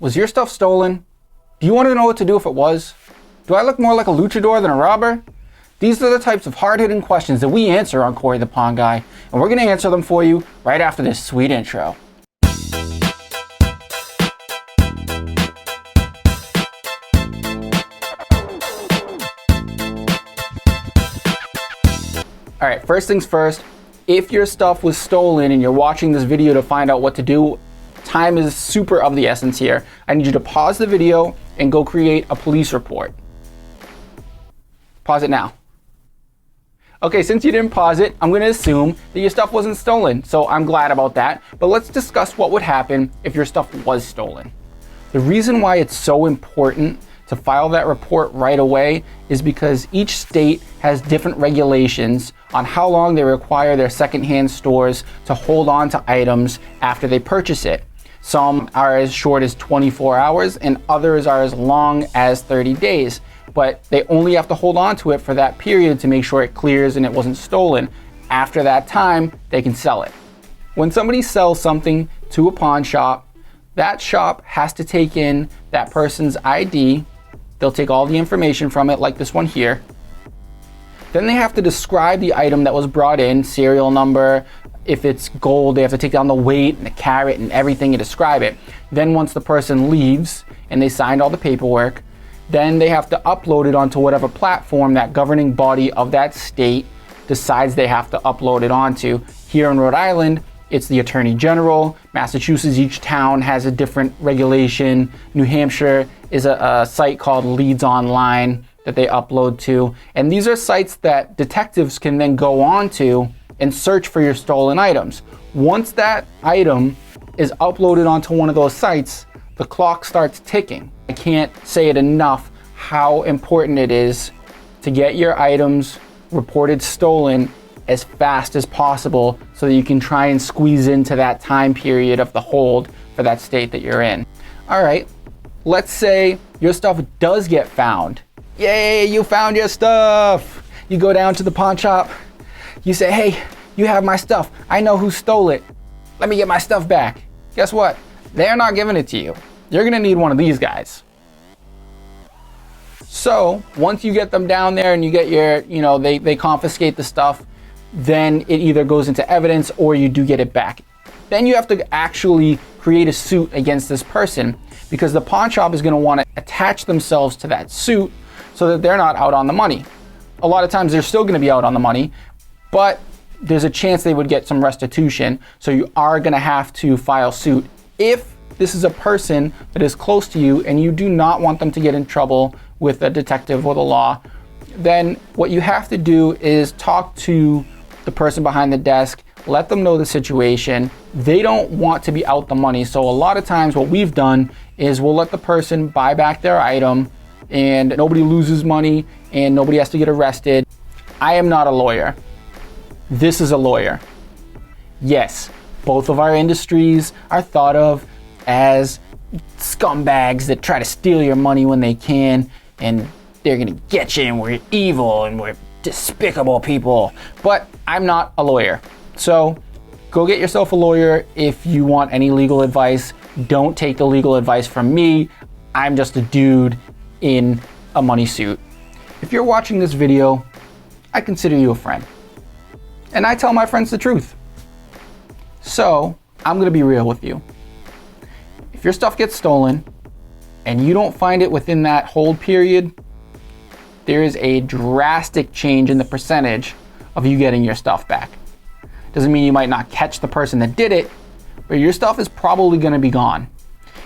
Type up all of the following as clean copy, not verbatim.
Was your stuff stolen? Do you want to know what to do if it was? Do I look more like a luchador than a robber? These are the types of hard-hitting questions that we answer on Corey the Pawn Guy, and we're going to answer them for you right after this sweet intro. All right, first things first, if your stuff was stolen and you're watching this video to find out what to do, time is super of the essence here. I need you to pause the video and go create a police report. Pause it now. Okay, since you didn't pause it, I'm going to assume that your stuff wasn't stolen, so I'm glad about that. But let's discuss what would happen if your stuff was stolen. The reason why it's so important to file that report right away is because each state has different regulations on how long they require their secondhand stores to hold on to items after they purchase it. Some are as short as 24 hours and others are as long as 30 days. But they only have to hold on to it for that period to make sure it clears and it wasn't stolen. After that time, they can sell it. When somebody sells something to a pawn shop, that shop has to take in that person's ID. They'll take all the information from it, like this one here. Then they have to describe the item that was brought in, serial number. If it's gold, they have to take down the weight and the carat and everything and describe it. Then once the person leaves and they signed all the paperwork, then they have to upload it onto whatever platform that governing body of that state decides they have to upload it onto. Here in Rhode Island, it's the Attorney General. Massachusetts, each town has a different regulation. New Hampshire is a site called Leads Online that they upload to. And these are sites that detectives can then go on to and search for your stolen items. Once that item is uploaded onto one of those sites, the clock starts ticking. I can't say it enough how important it is to get your items reported stolen as fast as possible so that you can try and squeeze into that time period of the hold for that state that you're in. All right, let's say your stuff does get found. Yay, you found your stuff. You go down to the pawn shop. You say, hey, you have my stuff. I know who stole it. Let me get my stuff back. Guess what? They're not giving it to you. You're gonna need one of these guys. So once you get them down there and you get your, they confiscate the stuff, then it either goes into evidence or you do get it back. Then you have to actually create a suit against this person because the pawn shop is gonna wanna attach themselves to that suit so that they're not out on the money. A lot of times they're still gonna be out on the money, but there's a chance they would get some restitution. So you are gonna have to file suit if this is a person that is close to you and you do not want them to get in trouble with a detective or the law. Then what you have to do is talk to the person behind the desk, let them know the situation. They don't want to be out the money. So a lot of times what we've done is we'll let the person buy back their item and nobody loses money and nobody has to get arrested. I am not a lawyer. This is a lawyer. Yes, both of our industries are thought of as scumbags that try to steal your money when they can, and they're gonna get you, and we're evil and we're despicable people. But I'm not a lawyer. So go get yourself a lawyer if you want any legal advice. Don't take the legal advice from me. I'm just a dude in a money suit. If you're watching this video, I consider you a friend. And I tell my friends the truth. So I'm gonna be real with you. If your stuff gets stolen and you don't find it within that hold period, there is a drastic change in the percentage of you getting your stuff back. Doesn't mean you might not catch the person that did it, but your stuff is probably gonna be gone.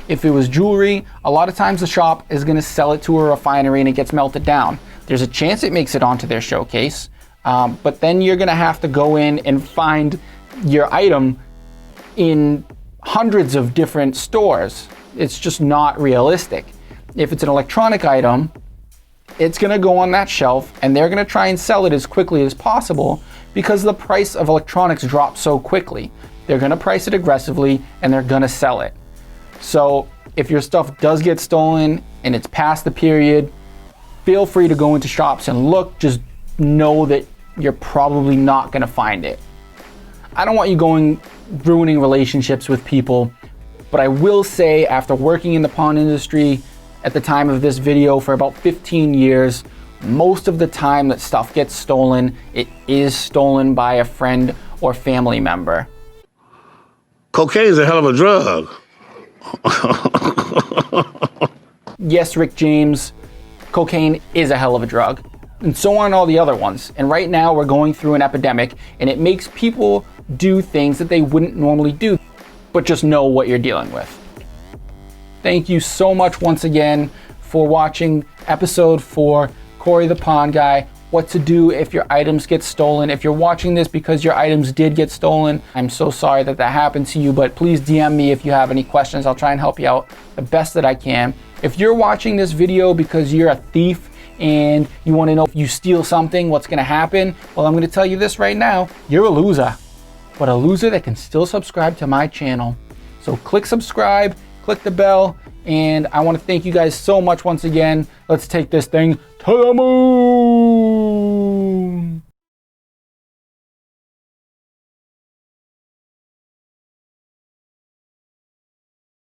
If it was jewelry, a lot of times the shop is gonna sell it to a refinery and it gets melted down. There's a chance it makes it onto their showcase, but then you're gonna have to go in and find your item in hundreds of different stores. It's just not realistic. If it's an electronic item, it's gonna go on that shelf and they're gonna try and sell it as quickly as possible because the price of electronics drops so quickly. They're gonna price it aggressively and they're gonna sell it. So if your stuff does get stolen and it's past the period, feel free to go into shops and look. Just know that you're probably not gonna find it. I don't want you ruining relationships with people But I will say, after working in the pawn industry at the time of this video for about 15 years, most of the time that stuff gets stolen, it is stolen by a friend or family member. Cocaine is a hell of a drug. Yes, Rick James, cocaine is a hell of a drug, and so are all the other ones. And right now we're going through an epidemic, and it makes people do things that they wouldn't normally do, but just know what you're dealing with. Thank you so much once again for watching episode 4, Corey the Pawn Guy, what to do if your items get stolen. If you're watching this because your items did get stolen, I'm so sorry that that happened to you, but please DM me if you have any questions. I'll try and help you out the best that I can. If you're watching this video because you're a thief and you want to know if you steal something, what's going to happen, well, I'm going to tell you this right now. You're a loser, but a loser that can still subscribe to my channel. So click subscribe, click the bell, and I want to thank you guys so much once again. Let's take this thing to the moon.